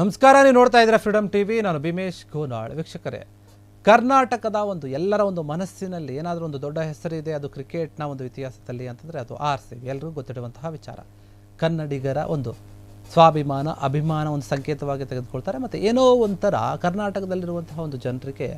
ನಮಸ್ಕಾರ, ನೀವು ನೋಡ್ತಾ ಇದ್ದೀರಾ ಫ್ರೀಡಮ್ ಟಿವಿ. ನಾನು ಭೀಮೇಶ್ ಗೋನಾಳ್. ವೀಕ್ಷಕರೇ, ಕರ್ನಾಟಕದ ಎಲ್ಲರ ಮನಸ್ಸಿನಲ್ಲಿ ಏನಾದರೂ ಒಂದು ದೊಡ್ಡ ಹೆಸರಿದೆ, ಅದು ಕ್ರಿಕೆಟ್ನ ಇತಿಹಾಸದಲ್ಲಿ ಅಂತಂದರೆ ಅದು RCB. ಎಲ್ಲರಿಗೂ ಗೊತ್ತಿರುವಂತಹ ವಿಚಾರ. ಕನ್ನಡಿಗರ ಸ್ವಾಭಿಮಾನ, ಅಭಿಮಾನ ಸಂಕೇತವಾಗಿ ತೆಗೆದುಕೊಳ್ತಾರೆ. ಮತ್ತು ಏನೋ ಒಂಥರ ಕರ್ನಾಟಕದಲ್ಲಿರುವಂತಹ ಜನರಿಗೆ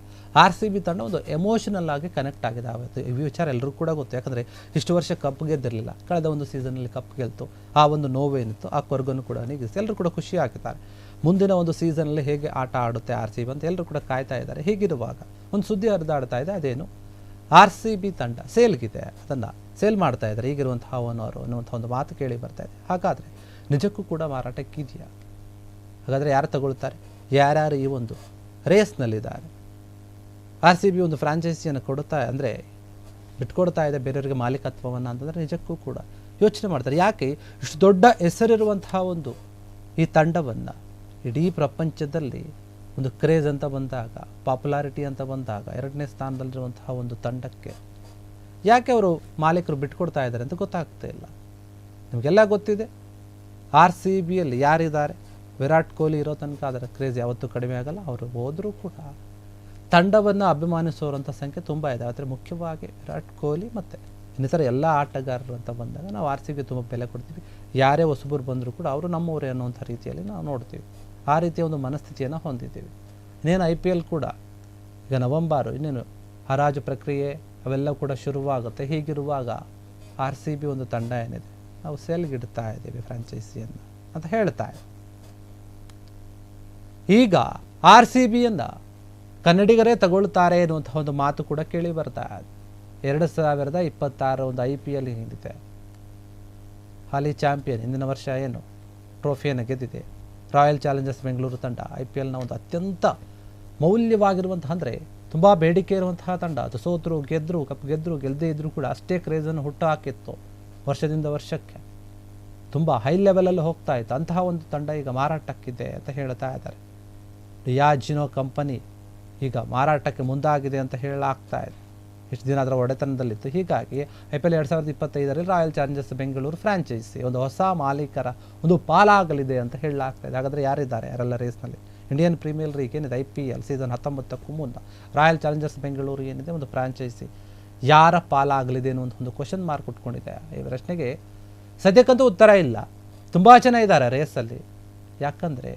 RCB ತಂಡ ಎಮೋಷನಲ್ ಆಗಿ ಕನೆಕ್ಟ್ ಆಗಿದೆ. ಈ ವಿಚಾರ ಎಲ್ಲರೂ ಕೂಡ ಗೊತ್ತು. ಯಾಕಂದರೆ ಇಷ್ಟು ವರ್ಷ ಕಪ್ ಗೆದ್ದಿರಲಿಲ್ಲ, ಕಳೆದ ಸೀಸನಲ್ಲಿ ಕಪ್ ಗೆಲ್ತು. ಆ ನೋವೇನಿತ್ತು, ಆ ಕೊರಗನ್ನು ಕೂಡ ನೀಗಿಸಿ ಎಲ್ಲರೂ ಕೂಡ ಖುಷಿ ಆಗಿದ್ದಾರೆ. ಮುಂದಿನ ಸೀಸನಲ್ಲಿ ಹೇಗೆ ಆಟ ಆಡುತ್ತೆ RCB ಅಂತ ಎಲ್ಲರೂ ಕೂಡ ಕಾಯ್ತಾ ಇದ್ದಾರೆ. ಹೀಗಿರುವಾಗ ಸುದ್ದಿ ಹರಿದಾಡ್ತಾ ಇದೆ. ಅದೇನು, RCB ತಂಡ ಸೇಲ್ಗಿದೆ, ಅದನ್ನು ಸೇಲ್ ಮಾಡ್ತಾ ಇದ್ದಾರೆ ಈಗಿರುವಂತಹ ಓನರು ಅನ್ನುವಂಥ ಮಾತು ಕೇಳಿ ಬರ್ತಾ ಇದೆ. ಹಾಗಾದರೆ ನಿಜಕ್ಕೂ ಕೂಡ ಮಾರಾಟಕ್ಕಿದೆಯಾ? ಹಾಗಾದರೆ ಯಾರು ತಗೊಳ್ತಾರೆ? ಯಾರ್ಯಾರು ಈ ರೇಸ್ನಲ್ಲಿದ್ದಾರೆ? RCB ಫ್ರಾಂಚೈಸಿಯನ್ನು ಕೊಡುತ್ತಾ ಅಂದರೆ ಬಿಟ್ಕೊಡ್ತಾ ಇದೆ ಬೇರೆಯವರಿಗೆ ಮಾಲೀಕತ್ವವನ್ನು ಅಂತಂದರೆ ನಿಜಕ್ಕೂ ಕೂಡ ಯೋಚನೆ ಮಾಡ್ತಾರೆ. ಯಾಕೆ ಇಷ್ಟು ದೊಡ್ಡ ಹೆಸರಿರುವಂತಹ ಈ ತಂಡವನ್ನು ಇಡೀ ಪ್ರಪಂಚದಲ್ಲಿ ಕ್ರೇಜ್ ಅಂತ ಬಂದಾಗ, ಪಾಪ್ಯುಲಾರಿಟಿ ಅಂತ ಬಂದಾಗ ಎರಡನೇ ಸ್ಥಾನದಲ್ಲಿರುವಂತಹ ತಂಡಕ್ಕೆ ಯಾಕೆ ಅವರು ಮಾಲೀಕರು ಬಿಟ್ಕೊಡ್ತಾ ಇದ್ದಾರೆ ಅಂತ ಗೊತ್ತಾಗ್ತಾ ಇಲ್ಲ. ನಿಮಗೆಲ್ಲ ಗೊತ್ತಿದೆ, RCBಯಲ್ಲಿ ಯಾರಿದ್ದಾರೆ? ವಿರಾಟ್ ಕೊಹ್ಲಿ ಇರೋ ತನಕ ಅದರ ಕ್ರೇಜ್ ಯಾವತ್ತೂ ಕಡಿಮೆ ಆಗಲ್ಲ. ಅವರು ಹೋದರೂ ಕೂಡ ತಂಡವನ್ನು ಅಭಿಮಾನಿಸುವಂಥ ಸಂಖ್ಯೆ ತುಂಬ ಇದೆ. ಆದರೆ ಮುಖ್ಯವಾಗಿ ವಿರಾಟ್ ಕೊಹ್ಲಿ ಮತ್ತು ಇನ್ನಿತರ ಎಲ್ಲ ಆಟಗಾರರು ಅಂತ ಬಂದಾಗ ನಾವು RCB ತುಂಬ ಬೆಲೆ ಕೊಡ್ತೀವಿ. ಯಾರೇ ಹೊಸಬರು ಬಂದರೂ ಕೂಡ ಅವರು ನಮ್ಮವರೇ ಅನ್ನೋಂಥ ರೀತಿಯಲ್ಲಿ ನಾವು ನೋಡ್ತೀವಿ. ಆ ರೀತಿಯ ಮನಸ್ಥಿತಿಯನ್ನು ಹೊಂದಿದ್ದೀವಿ. ಇನ್ನೇನು IPL ಕೂಡ ಈಗ ನವೆಂಬರು, ಇನ್ನೇನು ಹರಾಜು ಪ್ರಕ್ರಿಯೆ ಅವೆಲ್ಲ ಕೂಡ ಶುರುವಾಗುತ್ತೆ. ಹೀಗಿರುವಾಗ RCB ತಂಡ ಏನಿದೆ, ನಾವು ಸೇಲ್ಗಿಡ್ತಾ ಇದ್ದೀವಿ ಫ್ರಾಂಚೈಸಿಯನ್ನು ಅಂತ ಹೇಳ್ತಾ ಇದೆ. ಈಗ RCBಯನ್ನು ಕನ್ನಡಿಗರೇ ತಗೊಳ್ತಾರೆ ಅನ್ನುವಂಥ ಮಾತು ಕೂಡ ಕೇಳಿ ಬರ್ತಾ ಇದೆ. 2026 IPL ಹಿಂದಿದೆ. ಹಾಲಿ ಚಾಂಪಿಯನ್, ಹಿಂದಿನ ವರ್ಷ ಏನು ಟ್ರೋಫಿಯನ್ನು ಗೆದ್ದಿದೆ ರಾಯಲ್ ಚಾಲೆಂಜರ್ಸ್ ಬೆಂಗಳೂರು ತಂಡ. IPLನ ಅತ್ಯಂತ ಮೌಲ್ಯವಾಗಿರುವಂತಹ, ಅಂದರೆ ತುಂಬ ಬೇಡಿಕೆ ಇರುವಂತಹ ತಂಡ. ಅದು ಸೋತರು, ಗೆದ್ದರು, ಕಪ್ ಗೆದ್ದರು, ಗೆಲ್ಲದೇ ಇದ್ದರೂ ಕೂಡ ಅಷ್ಟೇ ಕ್ರೇಜನ್ನು ಹುಟ್ಟು ಹಾಕಿತ್ತು. ವರ್ಷದಿಂದ ವರ್ಷಕ್ಕೆ ತುಂಬ ಹೈ ಲೆವೆಲಲ್ಲಿ ಹೋಗ್ತಾ ಇತ್ತು. ಅಂತಹ ತಂಡ ಈಗ ಮಾರಾಟಕ್ಕಿದೆ ಅಂತ ಹೇಳ್ತಾ ಇದ್ದಾರೆ. ಡಿಯಾಜಿನೋ ಕಂಪನಿ ಈಗ ಮಾರಾಟಕ್ಕೆ ಮುಂದಾಗಿದೆ ಅಂತ ಹೇಳಲಾಗ್ತಾ ಇದೆ. ಇಷ್ಟು ದಿನ ಅದರ ಒಡೆತನದಲ್ಲಿತ್ತು. ಹೀಗಾಗಿ IPL 2025ರಲ್ಲಿ ರಾಯಲ್ ಚಾಲೆಂಜರ್ಸ್ ಬೆಂಗಳೂರು ಫ್ರಾಂಚೈಸಿ ಹೊಸ ಮಾಲೀಕರ ಪಾಲಾಗಲಿದೆ ಅಂತ ಹೇಳಲಾಗ್ತಾ ಇದೆ. ಹಾಗಾದರೆ ಯಾರಿದ್ದಾರೆ ಯಾರೆಲ್ಲ ರೇಸ್ನಲ್ಲಿ? ಇಂಡಿಯನ್ ಪ್ರೀಮಿಯರ್ ಲೀಗ್ ಏನಿದೆ, IPL ಸೀಸನ್ 19ಕ್ಕೂ ಮುನ್ನ ರಾಯಲ್ ಚಾಲೆಂಜರ್ಸ್ ಬೆಂಗಳೂರು ಏನಿದೆ ಫ್ರಾಂಚೈಸಿ ಯಾರ ಪಾಲಾಗಲಿದೆ ಅನ್ನೋ ಕ್ವಶನ್ ಮಾರ್ಕ್ ಉಟ್ಕೊಂಡಿದೆ. ಈ ಪ್ರಶ್ನೆಗೆ ಸದ್ಯಕ್ಕಂತೂ ಉತ್ತರ ಇಲ್ಲ. ತುಂಬ ಜನ ಇದ್ದಾರೆ ರೇಸಲ್ಲಿ. ಯಾಕಂದರೆ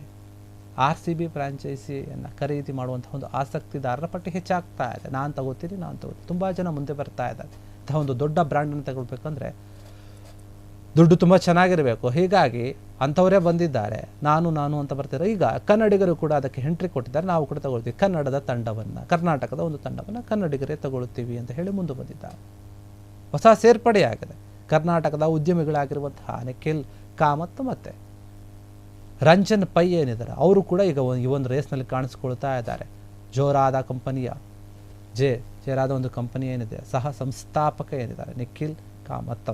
RCB ಫ್ರಾಂಚೈಸಿಯನ್ನು ಖರೀದಿ ಮಾಡುವಂಥ ಆಸಕ್ತಿದಾರರ ಪಟ್ಟಿ ಹೆಚ್ಚಾಗ್ತಾ ಇದೆ. ನಾನು ತಗೋತೀನಿ. ತುಂಬ ಜನ ಮುಂದೆ ಬರ್ತಾ ಇದ್ದಾರೆ. ಇಂತಹ ದೊಡ್ಡ ಬ್ರ್ಯಾಂಡನ್ನು ತಗೊಳ್ಬೇಕಂದ್ರೆ ದುಡ್ಡು ತುಂಬ ಚೆನ್ನಾಗಿರಬೇಕು. ಹೀಗಾಗಿ ಅಂಥವರೇ ಬಂದಿದ್ದಾರೆ. ನಾನು ಅಂತ ಬರ್ತಾರೆ. ಈಗ ಕನ್ನಡಿಗರು ಕೂಡ ಅದಕ್ಕೆ ಎಂಟ್ರಿ ಕೊಟ್ಟಿದ್ದಾರೆ. ನಾವು ಕೂಡ ತಗೊಳ್ತೀವಿ ಕನ್ನಡದ ತಂಡವನ್ನು, ಕರ್ನಾಟಕದ ತಂಡವನ್ನು ಕನ್ನಡಿಗರೇ ತಗೊಳ್ತೀವಿ ಅಂತ ಹೇಳಿ ಮುಂದೆ ಬಂದಿದ್ದಾರೆ. ಹೊಸ ಸೇರ್ಪಡೆಯಾಗಿದೆ. ಕರ್ನಾಟಕದ ಉದ್ಯಮಿಗಳಾಗಿರುವಂತಹ ನಿಖಿಲ್ ಕಾಮತ್ ಮತ್ತು ರಂಜನ್ ಪೈ ಏನಿದ್ದಾರೆ, ಅವರು ಕೂಡ ಈಗ ಈ ರೇಸ್ನಲ್ಲಿ ಕಾಣಿಸ್ಕೊಳ್ತಾ ಇದ್ದಾರೆ. ಜೋರಾದ ಕಂಪನಿಯ ಜೇರಾದ ಕಂಪನಿ ಏನಿದೆ, ಸಹ ಸಂಸ್ಥಾಪಕ ಏನಿದ್ದಾರೆ ನಿಖಿಲ್ ಕಾಮತ್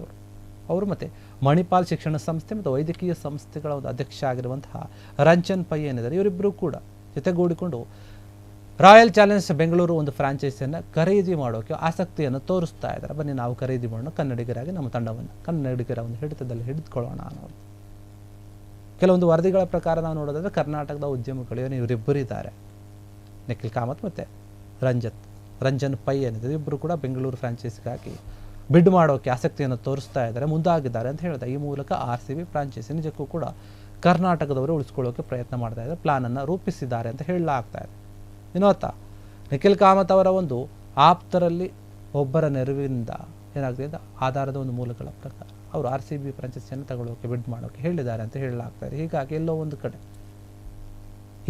ಅವರು ಮತ್ತು ಮಣಿಪಾಲ್ ಶಿಕ್ಷಣ ಸಂಸ್ಥೆ ಮತ್ತು ವೈದ್ಯಕೀಯ ಸಂಸ್ಥೆಗಳ ಅಧ್ಯಕ್ಷ ಆಗಿರುವಂತಹ ರಂಜನ್ ಪೈ ಏನಿದ್ದಾರೆ, ಇವರಿಬ್ಬರು ಕೂಡ ಜೊತೆಗೂಡಿಕೊಂಡು ರಾಯಲ್ ಚಾಲೆಂಜರ್ಸ್ ಬೆಂಗಳೂರು ಫ್ರಾಂಚೈಸಿಯನ್ನು ಖರೀದಿ ಮಾಡೋಕ್ಕೆ ಆಸಕ್ತಿಯನ್ನು ತೋರಿಸ್ತಾ ಇದ್ದಾರೆ. ಬನ್ನಿ ನಾವು ಖರೀದಿ ಮಾಡೋಣ, ಕನ್ನಡಿಗರಾಗಿ ನಮ್ಮ ತಂಡವನ್ನು ಕನ್ನಡಿಗರ ಹಿಡಿತದಲ್ಲಿ ಹಿಡಿದುಕೊಳ್ಳೋಣ ಅನ್ನೋದು. ಕೆಲವೊಂದು ವರದಿಗಳ ಪ್ರಕಾರ ನಾವು ನೋಡೋದಾದರೆ ಕರ್ನಾಟಕದ ಉದ್ಯಮಿಗಳು ಇವರಿಬ್ಬರಿದ್ದಾರೆ, ನಿಖಿಲ್ ಕಾಮತ್ ಮತ್ತು ರಂಜನ್ ಪೈ ಏನಿದೆ, ಇಬ್ಬರು ಕೂಡ ಬೆಂಗಳೂರು ಫ್ರಾಂಚೈಸಿಗಾಗಿ ಬಿಡ್ ಮಾಡೋಕ್ಕೆ ಆಸಕ್ತಿಯನ್ನು ತೋರಿಸ್ತಾ ಇದ್ದಾರೆ, ಮುಂದಾಗಿದ್ದಾರೆ ಅಂತ ಹೇಳಿದೆ. ಈ ಮೂಲಕ RCB ಫ್ರಾಂಚೈಸಿ ನಿಜಕ್ಕೂ ಕೂಡ ಕರ್ನಾಟಕದವರು ಉಳಿಸ್ಕೊಳ್ಳೋಕೆ ಪ್ರಯತ್ನ ಮಾಡ್ತಾ ಇದ್ದಾರೆ, ಪ್ಲಾನನ್ನು ರೂಪಿಸಿದ್ದಾರೆ ಅಂತ ಹೇಳಲಾಗ್ತಾ ಇದೆ. ಇನ್ನೊತ್ತ ನಿಖಿಲ್ ಕಾಮತ್ ಅವರ ಆಪ್ತರಲ್ಲಿ ಒಬ್ಬರ ನೆರವಿನಿಂದ ಏನಾಗ್ತಿದೆ ಅಂತ ಆಧಾರದ ಮೂಲಗಳ ಪ್ರಕಾರ ಅವರು RCB ಫ್ರಾಂಚೈಸಿಯನ್ನು ತಗೊಳ್ಳೋಕೆ ಬಿಡ್ ಮಾಡೋಕ್ಕೆ ಹೇಳಿದ್ದಾರೆ ಅಂತ ಹೇಳಲಾಗ್ತಾ ಇದೆ. ಹೀಗಾಗಿ ಎಲ್ಲೋ ಒಂದು ಕಡೆ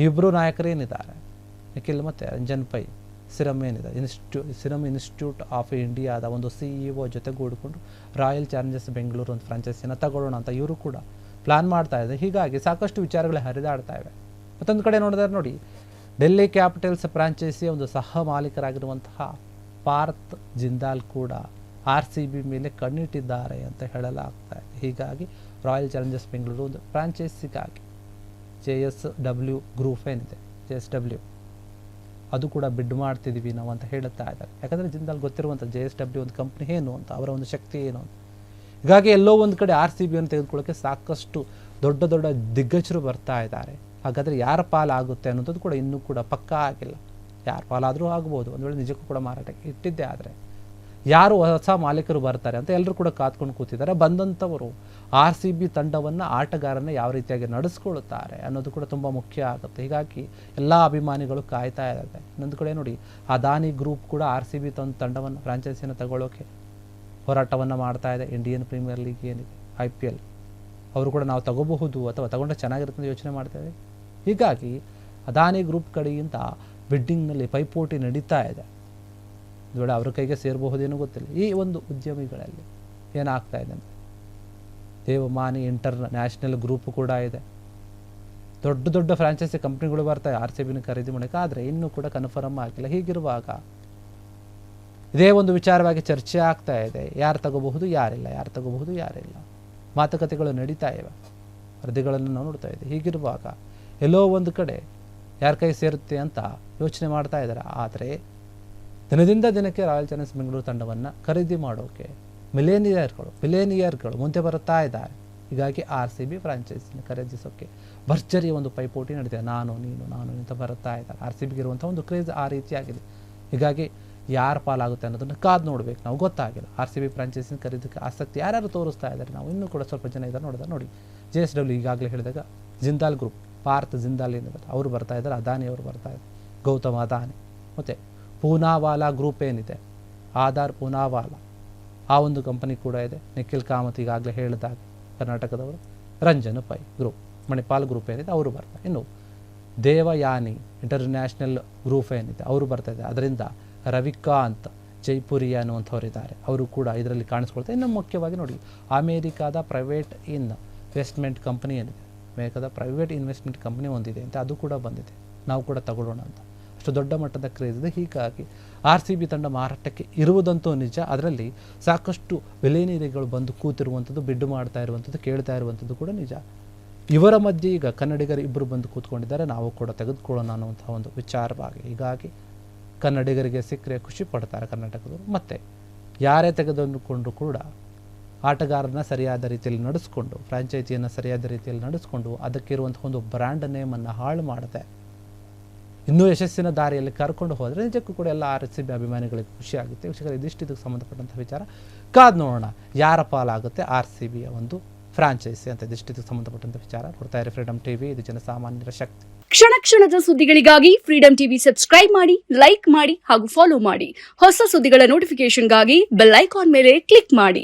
ಇಬ್ಬರು ನಾಯಕರೇನಿದ್ದಾರೆ, ನಿಖಿಲ್ ಮತ್ತು ರಂಜನ್ ಪೈ, ಸಿರಮ್ ಏನಿದೆ ಸಿರಮ್ ಇನ್ಸ್ಟಿಟ್ಯೂಟ್ ಆಫ್ ಇಂಡಿಯಾದ CEO ಜೊತೆಗೂಡಿಕೊಂಡು ರಾಯಲ್ ಚಾಲೆಂಜರ್ಸ್ ಬೆಂಗಳೂರು ಫ್ರಾಂಚೈಸಿಯನ್ನು ತಗೊಳ್ಳೋಣ ಅಂತ ಇವರು ಕೂಡ ಪ್ಲಾನ್ ಮಾಡ್ತಾ ಇದ್ದಾರೆ. ಹೀಗಾಗಿ ಸಾಕಷ್ಟು ವಿಚಾರಗಳೇ ಹರಿದಾಡ್ತಾ ಇವೆ. ಮತ್ತೊಂದು ಕಡೆ ನೋಡಿದ್ರೆ ನೋಡಿ, ಡೆಲ್ಲಿ ಕ್ಯಾಪಿಟಲ್ಸ್ ಫ್ರಾಂಚೈಸಿಯ ಸಹ ಮಾಲೀಕರಾಗಿರುವಂತಹ ಪಾರ್ಥ್ ಜಿಂದಾಲ್ ಕೂಡ RCB ಮೇಲೆ ಕಣ್ಣಿಟ್ಟಿದ್ದಾರೆ ಅಂತ ಹೇಳಲಾಗ್ತಾ ಇದೆ. ಹೀಗಾಗಿ ರಾಯಲ್ ಚಾಲೆಂಜರ್ಸ್ ಬೆಂಗಳೂರು ಫ್ರಾಂಚೈಸಿಗಾಗಿ JSW ಗ್ರೂಪ್ ಏನಿದೆ, JSW ಅದು ಕೂಡ ಬಿಡ್ ಮಾಡ್ತಿದ್ದೀವಿ ನಾವು ಅಂತ ಹೇಳುತ್ತಾ ಇದ್ದಾರೆ. ಯಾಕಂದರೆ ಜಿಂದಾಲ್ ಗೊತ್ತಿರುವಂಥ JSW ಕಂಪ್ನಿ ಏನು ಅಂತ, ಅವರ ಶಕ್ತಿ ಏನು ಅಂತ. ಹೀಗಾಗಿ ಎಲ್ಲೋ ಒಂದು ಕಡೆ RCBಯನ್ನು ತೆಗೆದುಕೊಳ್ಳೋಕ್ಕೆ ಸಾಕಷ್ಟು ದೊಡ್ಡ ದೊಡ್ಡ ದಿಗ್ಗಜರು ಬರ್ತಾ ಇದ್ದಾರೆ. ಹಾಗಾದರೆ ಯಾರ ಪಾಲಾಗುತ್ತೆ ಅನ್ನೋದು ಕೂಡ ಇನ್ನೂ ಕೂಡ ಪಕ್ಕಾ ಆಗಿಲ್ಲ. ಯಾರ ಪಾಲಾದರೂ ಆಗ್ಬೋದು, ಒಂದು ವೇಳೆ ನಿಜಕ್ಕೂ ಕೂಡ ಮಾರಾಟಕ್ಕೆ ಇಟ್ಟಿದ್ದೇ ಆದರೆ. ಯಾರು ಹೊಸ ಮಾಲೀಕರು ಬರ್ತಾರೆ ಅಂತ ಎಲ್ಲರೂ ಕೂಡ ಕಾತ್ಕೊಂಡು ಕೂತಿದ್ದಾರೆ. ಬಂದಂಥವರು RCB ತಂಡವನ್ನು, ಆಟಗಾರನ ಯಾವ ರೀತಿಯಾಗಿ ನಡೆಸ್ಕೊಳ್ತಾರೆ ಅನ್ನೋದು ಕೂಡ ತುಂಬ ಮುಖ್ಯ ಆಗುತ್ತೆ. ಹೀಗಾಗಿ ಎಲ್ಲ ಅಭಿಮಾನಿಗಳು ಕಾಯ್ತಾ ಇದ್ದಾರೆ. ಇನ್ನೊಂದು ಕಡೆ ನೋಡಿ, ಅದಾನಿ ಗ್ರೂಪ್ ಕೂಡ RCB ತಂಡವನ್ನು, ಫ್ರಾಂಚೈಸಿಯನ್ನು ತಗೊಳ್ಳೋಕೆ ಹೋರಾಟವನ್ನು ಮಾಡ್ತಾ ಇದೆ. ಇಂಡಿಯನ್ ಪ್ರೀಮಿಯರ್ ಲೀಗ್ ಏನಿದೆ, IPL, ಅವರು ಕೂಡ ನಾವು ತಗೋಬಹುದು ಅಥವಾ ತಗೊಂಡ್ರೆ ಚೆನ್ನಾಗಿರುತ್ತೆ ಅಂತ ಯೋಚನೆ ಮಾಡ್ತೇವೆ. ಹೀಗಾಗಿ ಅದಾನಿ ಗ್ರೂಪ್ ಕಡೆಯಿಂದ ಬಿಡ್ಡಿಂಗ್ನಲ್ಲಿ ಪೈಪೋಟಿ ನಡೀತಾ ಇದೆ. ಒಂದು ವೇಳೆ ಅವ್ರ ಕೈಗೆ ಸೇರಬಹುದೇನೋ ಗೊತ್ತಿಲ್ಲ. ಈ ಒಂದು ಉದ್ಯಮಿಗಳಲ್ಲಿ ಏನಾಗ್ತಾ ಇದೆ ಅಂದರೆ, ದೇವಮಾನಿ ಇಂಟರ್ನ್ಯಾಷನಲ್ ಗ್ರೂಪ್ ಕೂಡ ಇದೆ. ದೊಡ್ಡ ದೊಡ್ಡ ಫ್ರಾಂಚೈಸಿ ಕಂಪ್ನಿಗಳು ಬರ್ತಾವೆ RCBನ ಖರೀದಿ ಮಾಡೋಕ್ಕೆ, ಆದರೆ ಇನ್ನೂ ಕೂಡ ಕನ್ಫರ್ಮ್ ಆಗಿಲ್ಲ. ಹೀಗಿರುವಾಗ ಇದೇ ಒಂದು ವಿಚಾರವಾಗಿ ಚರ್ಚೆ ಆಗ್ತಾ ಇದೆ. ಯಾರು ತಗೋಬಹುದು, ಯಾರಿಲ್ಲ, ಯಾರು ತಗೋಬಹುದು, ಯಾರಿಲ್ಲ. ಮಾತುಕತೆಗಳು ನಡೀತಾ ಇವೆ, ವರದಿಗಳನ್ನು ನಾವು ನೋಡ್ತಾ ಇದ್ದೀವಿ. ಹೀಗಿರುವಾಗ ಎಲ್ಲೋ ಒಂದು ಕಡೆ ಯಾರ ಕೈ ಸೇರುತ್ತೆ ಅಂತ ಯೋಚನೆ ಮಾಡ್ತಾ ಇದ್ದಾರೆ. ಆದರೆ ದಿನದಿಂದ ದಿನಕ್ಕೆ ರಾಯಲ್ ಚಾಲೆಂಜರ್ಸ್ ಬೆಂಗಳೂರು ತಂಡವನ್ನು ಖರೀದಿ ಮಾಡೋಕೆ ಮಿಲೇನಿಯರ್ಗಳು ಮುಂದೆ ಬರುತ್ತಾ ಇದ್ದಾರೆ. ಹೀಗಾಗಿ RCB ಫ್ರಾಂಚೈಸಿನ ಖರೀದಿಸೋಕ್ಕೆ ಭರ್ಜರಿ ಒಂದು ಪೈಪೋಟಿ ನಡೀತಿದೆ. ನಾನು ನೀನು ಅಂತ ಬರುತ್ತಾ ಇದ್ದಾರೆ. RCBಗೆ ಇರುವಂಥ ಒಂದು ಕ್ರೇಜ್ ಆ ರೀತಿಯಾಗಿದೆ. ಹೀಗಾಗಿ ಯಾರು ಪಾಲಾಗುತ್ತೆ ಅನ್ನೋದನ್ನು ಕಾದು ನೋಡಬೇಕು. ನಾವು ಗೊತ್ತಾಗಿಲ್ಲ. RCB ಫ್ರಾಂಚೈಸಿನ ಖರೀದಕ್ಕೆ ಆಸಕ್ತಿ ಯಾರ್ಯಾರು ತೋರಿಸ್ತಾ ಇದ್ದಾರೆ. ನಾವು ಇನ್ನೂ ಕೂಡ ಸ್ವಲ್ಪ ಜನ ಇದ್ದಾರೆ ನೋಡಿ. JSW ಈಗಾಗಲೇ ಹೇಳಿದಾಗ ಜಿಂದಾಲ್ ಗ್ರೂಪ್, ಪಾರ್ತ್ ಜಿಂದಾಲ್ ಏನಿದೆ ಅವರು ಬರ್ತಾ ಇದ್ದಾರೆ, ಅದಾನಿ ಅವರು ಬರ್ತಾ ಇದ್ದಾರೆ, ಗೌತಮ್ ಅದಾನಿ. ಮತ್ತು ಪೂನಾವಾಲಾ ಗ್ರೂಪ್ ಏನಿದೆ, ಆಧಾರ್ ಪೂನಾವಾಲಾ, ಆ ಒಂದು ಕಂಪನಿ ಕೂಡ ಇದೆ. ನಿಖಿಲ್ ಕಾಮತ್ ಈಗಾಗಲೇ ಹೇಳಿದಾಗ ಕರ್ನಾಟಕದವರು. ರಂಜನ್ ಪೈ ಗ್ರೂಪ್, ಮಣಿಪಾಲ್ ಗ್ರೂಪ್ ಏನಿದೆ ಅವರು ಬರ್ತಾರೆ. ಇನ್ನು ದೇವಯಾನಿ ಇಂಟರ್ನ್ಯಾಷನಲ್ ಗ್ರೂಪ್ ಏನಿದೆ ಅವರು ಬರ್ತಾ ಇದೆ. ಅದರಿಂದ ರವಿಕಾಂತ್ ಜೈಪುರಿಯಾ ಅನ್ನುವಂಥವರಿದ್ದಾರೆ, ಅವರು ಕೂಡ ಇದರಲ್ಲಿ ಕಾಣಿಸ್ಕೊಳ್ತಾರೆ. ಇನ್ನು ಮುಖ್ಯವಾಗಿ ನೋಡಿ, ಅಮೇರಿಕಾದ ಪ್ರೈವೇಟ್ ಇನ್ವೆಸ್ಟ್ಮೆಂಟ್ ಕಂಪನಿ ಏನಿದೆ, ಅಮೇರಿಕಾದ ಪ್ರೈವೇಟ್ ಇನ್ವೆಸ್ಟ್ಮೆಂಟ್ ಕಂಪನಿ ಒಂದಿದೆ ಅಂತ, ಅದು ಕೂಡ ಬಂದಿದೆ. ನಾವು ಕೂಡ ತಗೊಳ್ಳೋಣ ಅಂತ ಅಷ್ಟು ದೊಡ್ಡ ಮಟ್ಟದ ಕ್ರೇಜ್ ಇದೆ. ಹೀಗಾಗಿ RCB ತಂಡ ಮಾರಾಟಕ್ಕೆ ಇರುವುದಂತೂ ನಿಜ. ಅದರಲ್ಲಿ ಸಾಕಷ್ಟು ಮಿಲೇನಿಯರ್ಗಳು ಬಂದು ಕೂತಿರುವಂಥದ್ದು, ಬಿಡ್ಡು ಮಾಡ್ತಾ ಇರುವಂಥದ್ದು, ಕೇಳ್ತಾ ಇರುವಂಥದ್ದು ಕೂಡ ನಿಜ. ಇವರ ಮಧ್ಯೆ ಈಗ ಕನ್ನಡಿಗರು ಇಬ್ಬರು ಬಂದು ಕೂತ್ಕೊಂಡಿದ್ದಾರೆ, ನಾವು ಕೂಡ ತೆಗೆದುಕೊಳ್ಳೋಣ ಅನ್ನುವಂಥ ಒಂದು ವಿಚಾರವಾಗಿ. ಹೀಗಾಗಿ ಕನ್ನಡಿಗರಿಗೆ ಸಿಕ್ಕರೆ ಖುಷಿ ಪಡ್ತಾರೆ ಕರ್ನಾಟಕದವರು. ಮತ್ತು ಯಾರೇ ತೆಗೆದುಕೊಂಡ್ರು ಕೂಡ ಆಟಗಾರನ ಸರಿಯಾದ ರೀತಿಯಲ್ಲಿ ನಡೆಸ್ಕೊಂಡು, ಫ್ರಾಂಚೈಸಿಯನ್ನು ಸರಿಯಾದ ರೀತಿಯಲ್ಲಿ ನಡೆಸ್ಕೊಂಡು, ಅದಕ್ಕಿರುವಂಥ ಒಂದು ಬ್ರ್ಯಾಂಡ್ ನೇಮನ್ನು ಹಾಳು ಮಾಡದೆ ಇನ್ನೂ ಯಶಸ್ಸಿನ ದಾರಿಯಲ್ಲಿ ಕರ್ಕೊಂಡು ಹೋದರೆ ನಿಜಕ್ಕೂ ಕೂಡ ಎಲ್ಲ RCB ಅಭಿಮಾನಿಗಳಿಗೆ ಖುಷಿ ಆಗುತ್ತೆ. ವೀಕ್ಷಕರು, ಇದಿಷ್ಟು ಇದಕ್ಕೆ ಸಂಬಂಧಪಟ್ಟಂಥ ವಿಚಾರ. ಕಾದು ನೋಡೋಣ ಯಾರ ಪಾಲಾಗುತ್ತೆ RCBಯ ಒಂದು ಫ್ರಾಂಚೈಸಿ ಅಂತ. ಇದಿಷ್ಟು ಇದಕ್ಕೆ ಸಂಬಂಧಪಟ್ಟಂಥ ವಿಚಾರ. ನೋಡ್ತಾ ಇರಿ ಫ್ರೀಡಮ್ ಟಿವಿ, ಇದು ಜನಸಾಮಾನ್ಯರ ಶಕ್ತಿ. ಕ್ಷಣ ಕ್ಷಣದ ಸುದ್ದಿಗಳಿಗಾಗಿ ಫ್ರೀಡಮ್ ಟಿವಿ ಸಬ್ಸ್ಕ್ರೈಬ್ ಮಾಡಿ, ಲೈಕ್ ಮಾಡಿ ಹಾಗೂ ಫಾಲೋ ಮಾಡಿ. ಹೊಸ ಸುದ್ದಿಗಳ ನೋಟಿಫಿಕೇಶನ್ಗಾಗಿ ಬೆಲ್ ಐಕಾನ್ ಮೇಲೆ ಕ್ಲಿಕ್ ಮಾಡಿ.